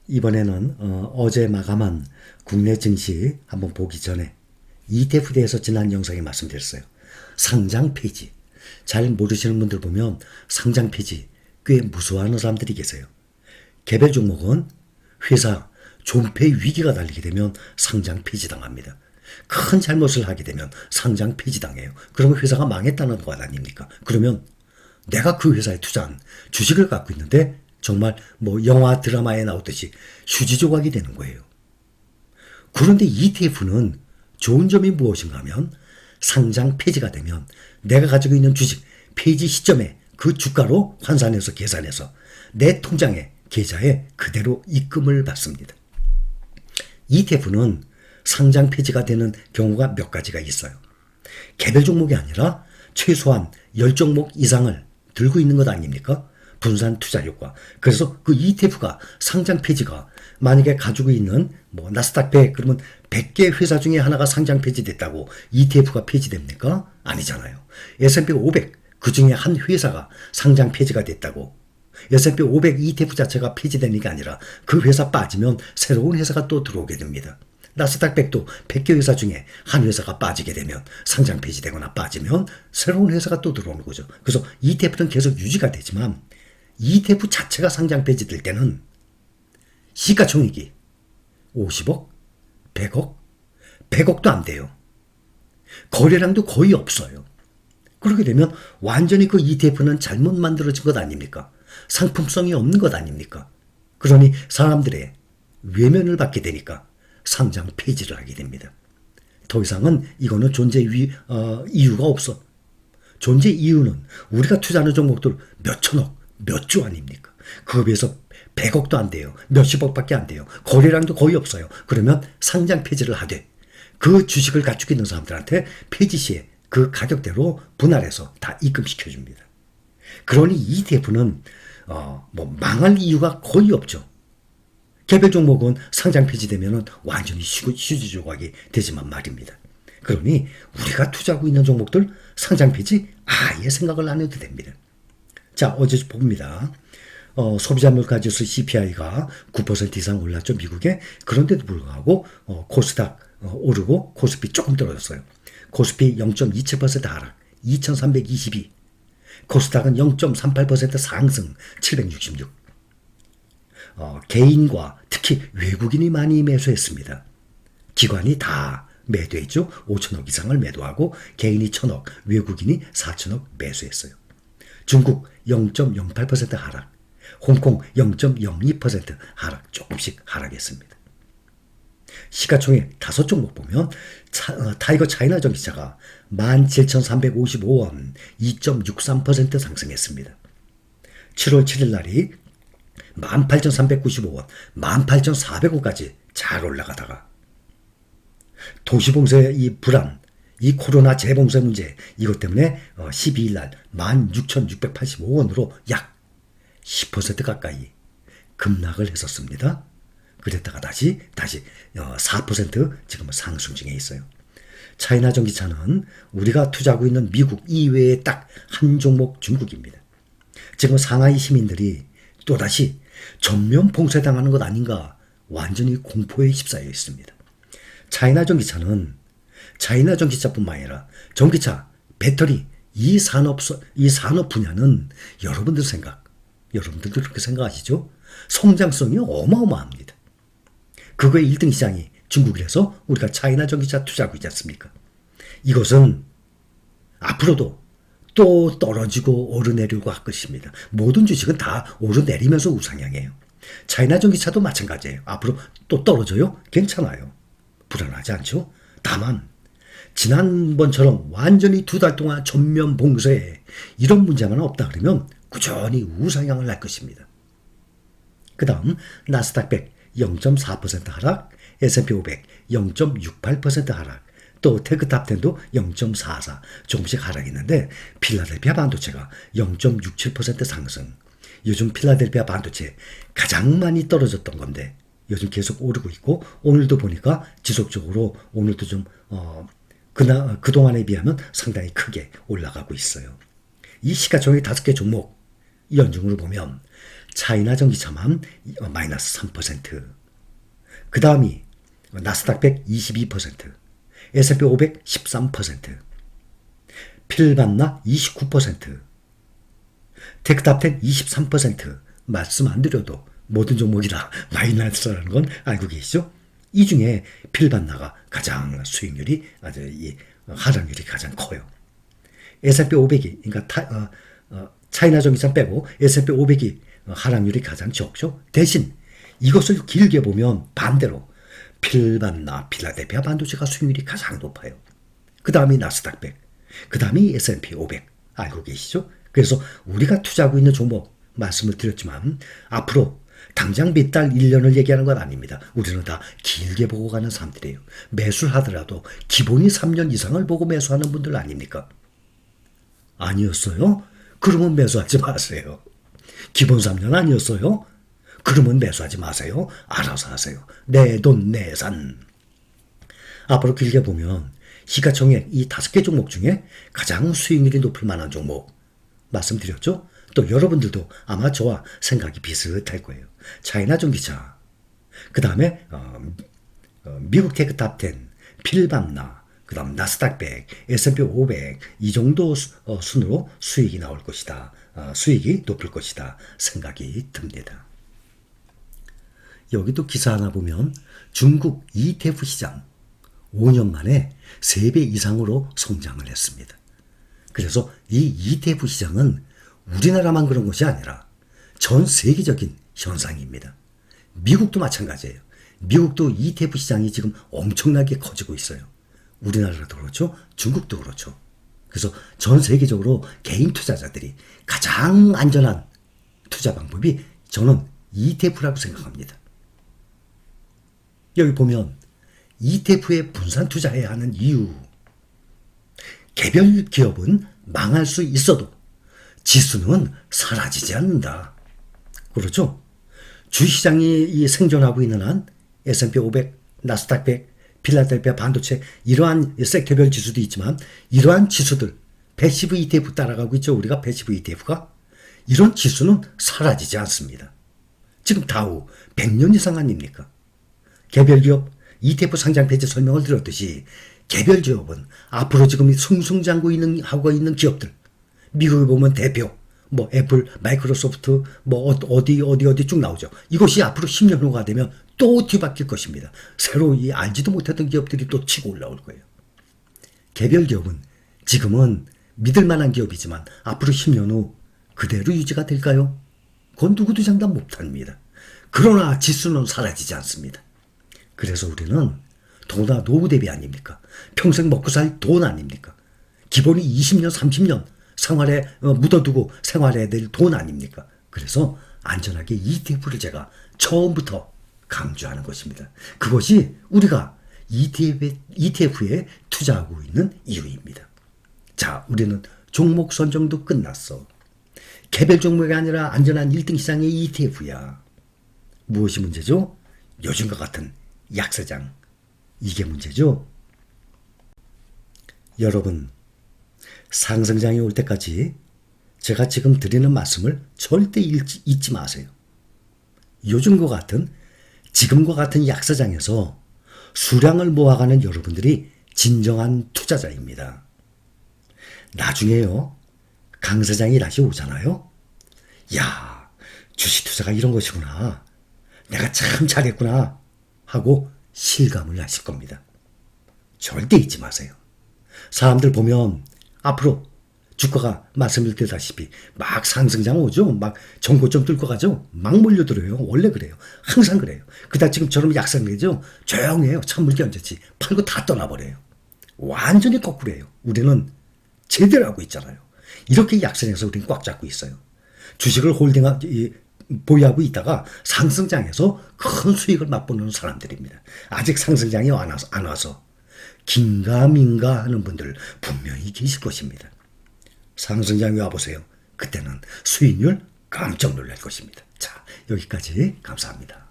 이번에는 어제 마감한 국내 증시 한번 보기 전에 ETF에 대해서 지난 영상에 말씀드렸어요. 상장 폐지. 잘 모르시는 분들 보면 상장 폐지 꽤 무서워하는 사람들이 계세요. 개별 종목은 회사 존폐 위기가 달리게 되면 상장 폐지당합니다. 큰 잘못을 하게 되면 상장 폐지당해요. 그러면 회사가 망했다는 것 아닙니까? 그러면 내가 그 회사에 투자한 주식을 갖고 있는데 정말 영화 드라마에 나오듯이 휴지 조각이 되는 거예요. 그런데 ETF는 좋은 점이 무엇인가 하면 상장 폐지가 되면 내가 가지고 있는 주식 폐지 시점에 그 주가로 환산해서 계산해서 내 통장에 계좌에 그대로 입금을 받습니다. ETF는 상장 폐지가 되는 경우가 몇 가지가 있어요. 개별 종목이 아니라 최소한 10종목 이상을 들고 있는 것 아닙니까? 분산 투자 효과. 그래서 그 ETF가 상장 폐지가 만약에 가지고 있는 나스닥 100 그러면 100개 회사 중에 하나가 상장 폐지됐다고 ETF가 폐지됩니까? 아니잖아요. S&P 500 그 중에 한 회사가 상장 폐지가 됐다고 S&P 500 ETF 자체가 폐지되는 게 아니라 그 회사 빠지면 새로운 회사가 또 들어오게 됩니다. 나스닥 100도 100개 회사 중에 한 회사가 빠지게 되면 상장 폐지되거나 빠지면 새로운 회사가 또 들어오는 거죠. 그래서 ETF는 계속 유지가 되지만 ETF 자체가 상장 폐지될 때는 시가총액이 50억, 100억, 100억도 안 돼요. 거래량도 거의 없어요. 그렇게 되면 완전히 그 ETF는 잘못 만들어진 것 아닙니까? 상품성이 없는 것 아닙니까? 그러니 사람들의 외면을 받게 되니까 상장 폐지를 하게 됩니다. 더 이상은 이거는 존재 이유가 없어. 존재 이유는 우리가 투자하는 종목들 몇 천억, 몇 조 아닙니까? 그거에 비해서 100억도 안 돼요. 몇십억밖에 안 돼요. 거래량도 거의 없어요. 그러면 상장 폐지를 하되 그 주식을 가지고 있는 사람들한테 폐지 시에 그 가격대로 분할해서 다 입금시켜 줍니다. 그러니 ETF는 망할 이유가 거의 없죠. 개별 종목은 상장 폐지되면 완전히 휴지 조각이 되지만 말입니다. 그러니 우리가 투자하고 있는 종목들 상장 폐지 아예 생각을 안 해도 됩니다. 자, 어제 봅니다. 소비자 물가지수 CPI가 9% 이상 올랐죠, 미국에. 그런데도 불구하고 코스닥 오르고 코스피 조금 떨어졌어요. 코스피 0.27% 하락, 2322. 코스닥은 0.38% 상승, 766. 개인과 특히 외국인이 많이 매수했습니다. 기관이 다 매도했죠. 5천억 이상을 매도하고 개인이 1천억, 외국인이 4천억 매수했어요. 중국 0.08% 하락, 홍콩 0.02% 하락, 조금씩 하락했습니다. 시가총액 5종목 보면 타이거 차이나 전기차가 17,355원 2.63% 상승했습니다. 7월 7일 날이 18,395원 18,400원까지 잘 올라가다가 도시봉쇄의 이 불안, 이 코로나 재봉쇄 문제 이것 때문에 12일 날 16,685원으로 약 10% 가까이 급락을 했었습니다. 그랬다가 다시 4% 지금은 상승 중에 있어요. 차이나 전기차는 우리가 투자하고 있는 미국 이외에 딱 한 종목 중국입니다. 지금 상하이 시민들이 또다시 전면 봉쇄당하는 것 아닌가 완전히 공포에 휩싸여 있습니다. 차이나 전기차는 차이나 전기차뿐만 아니라 전기차, 배터리 이 산업 분야는 여러분들도 그렇게 생각하시죠? 성장성이 어마어마합니다. 그거의 1등 시장이 중국이라서 우리가 차이나 전기차 투자하고 있지 않습니까? 이것은 앞으로도 또 떨어지고 오르내리고 할 것입니다. 모든 주식은 다 오르내리면서 우상향해요. 차이나 전기차도 마찬가지예요. 앞으로 또 떨어져요? 괜찮아요. 불안하지 않죠? 다만 지난번처럼 완전히 2달 동안 전면 봉쇄 이런 문제만 없다 그러면 꾸준히 우상향을 할 것입니다. 그 다음 나스닥 100 0.4% 하락, S&P 500 0.68% 하락, 또 테크탑10도 0.44 조금씩 하락했는데 필라델피아 반도체가 0.67% 상승. 요즘 필라델피아 반도체 가장 많이 떨어졌던 건데 요즘 계속 오르고 있고 오늘도 보니까 지속적으로 오늘도 좀 그동안에 비하면 상당히 크게 올라가고 있어요. 이 시가총액 5개 종목 연중으로 보면 차이나 전기차만 마이너스 3%. 그 다음이 나스닥 100 22%, S&P 500 13%, 필반나 29%, 테크탑10 23%. 말씀 안 드려도 모든 종목이다 마이너스라는 건 알고 계시죠? 이 중에 필반나가 가장 수익률이 이 하락률이 가장 커요. S&P 500이 그러니까 차이나 전기차 빼고 S&P 500이 하락률이 가장 적죠. 대신 이것을 길게 보면 반대로 필반나 필라델피아 반도체가 수익률이 가장 높아요. 그 다음이 나스닥 100, 그 다음이 S&P 500 알고 계시죠? 그래서 우리가 투자하고 있는 종목 말씀을 드렸지만 앞으로 당장 몇 달, 1년을 얘기하는 건 아닙니다. 우리는 다 길게 보고 가는 사람들이에요. 매수를 하더라도 기본이 3년 이상을 보고 매수하는 분들 아닙니까? 아니었어요? 그러면 매수하지 마세요. 기본 3년 아니었어요? 그러면 매수하지 마세요. 알아서 하세요. 내 돈, 내 산. 앞으로 길게 보면 시가총액 이 5개 종목 중에 가장 수익률이 높을 만한 종목 말씀드렸죠? 또 여러분들도 아마 저와 생각이 비슷할 거예요. 차이나 전기차, 그 다음에 미국 테크탑10, 필반나, 그 다음 나스닥 100, S&P 500 이 정도 순으로 수익이 나올 것이다. 수익이 높을 것이다 생각이 듭니다. 여기도 기사 하나 보면 중국 ETF 시장 5년 만에 3배 이상으로 성장을 했습니다. 그래서 이 ETF 시장은 우리나라만 그런 것이 아니라 전 세계적인 현상입니다. 미국도 마찬가지예요. 미국도 ETF 시장이 지금 엄청나게 커지고 있어요. 우리나라도 그렇죠. 중국도 그렇죠. 그래서 전 세계적으로 개인 투자자들이 가장 안전한 투자 방법이 저는 ETF라고 생각합니다. 여기 보면 ETF에 분산 투자해야 하는 이유. 개별 기업은 망할 수 있어도 지수는 사라지지 않는다. 그렇죠? 주시장이 생존하고 있는 한 S&P 500, 나스닥 100, 필라델피아 반도체 이러한 섹터별 지수도 있지만 이러한 지수들 패시브 ETF 따라가고 있죠. 우리가 패시브 ETF가 이런 지수는 사라지지 않습니다. 지금 다우 100년 이상 아닙니까? 개별 기업 ETF 상장 폐지 설명을 드렸듯이 개별 기업은 앞으로 지금 승승장구 하고 있는 기업들 미국에 보면 대표 뭐 애플, 마이크로소프트 뭐 어디 쭉 나오죠. 이것이 앞으로 10년 후가 되면 또 뒤바뀔 것입니다. 새로 이 알지도 못했던 기업들이 또 치고 올라올 거예요. 개별 기업은 지금은 믿을 만한 기업이지만 앞으로 10년 후 그대로 유지가 될까요? 그건 누구도 장담 못합니다. 그러나 지수는 사라지지 않습니다. 그래서 우리는 더구나 노후 대비 아닙니까? 평생 먹고 살 돈 아닙니까? 기본이 20년, 30년 생활에 묻어두고 생활해야 될 돈 아닙니까? 그래서 안전하게 ETF를 제가 처음부터 강조하는 것입니다. 그것이 우리가 ETF에 투자하고 있는 이유입니다. 자, 우리는 종목 선정도 끝났어. 개별 종목이 아니라 안전한 1등 시장의 ETF야. 무엇이 문제죠? 요즘과 같은 약세장. 이게 문제죠. 여러분, 상승장이 올 때까지 제가 지금 드리는 말씀을 절대 잊지 마세요. 요즘과 같은 지금과 같은 약세장에서 수량을 모아가는 여러분들이 진정한 투자자입니다. 나중에요, 강세장이 다시 오잖아요. 야, 주식 투자가 이런 것이구나. 내가 참 잘했구나 하고 실감을 하실 겁니다. 절대 잊지 마세요. 사람들 보면 앞으로 주가가 말씀을 드렸다시피 막 상승장 오죠. 막 전고점 뚫고 가죠. 막 몰려들어요. 원래 그래요. 항상 그래요. 그다 지금처럼 약세되죠. 조용해요. 찬물기 얹었지. 팔고 다 떠나버려요. 완전히 거꾸로예요. 우리는 제대로 하고 있잖아요. 이렇게 약세에서 우리는 꽉 잡고 있어요. 주식을 보유하고 있다가 상승장에서 큰 수익을 맛보는 사람들입니다. 아직 상승장이 안 와서 긴가민가 하는 분들 분명히 계실 것입니다. 상승장이 와보세요. 그때는 수익률 깜짝 놀랄 것입니다. 자, 여기까지 감사합니다.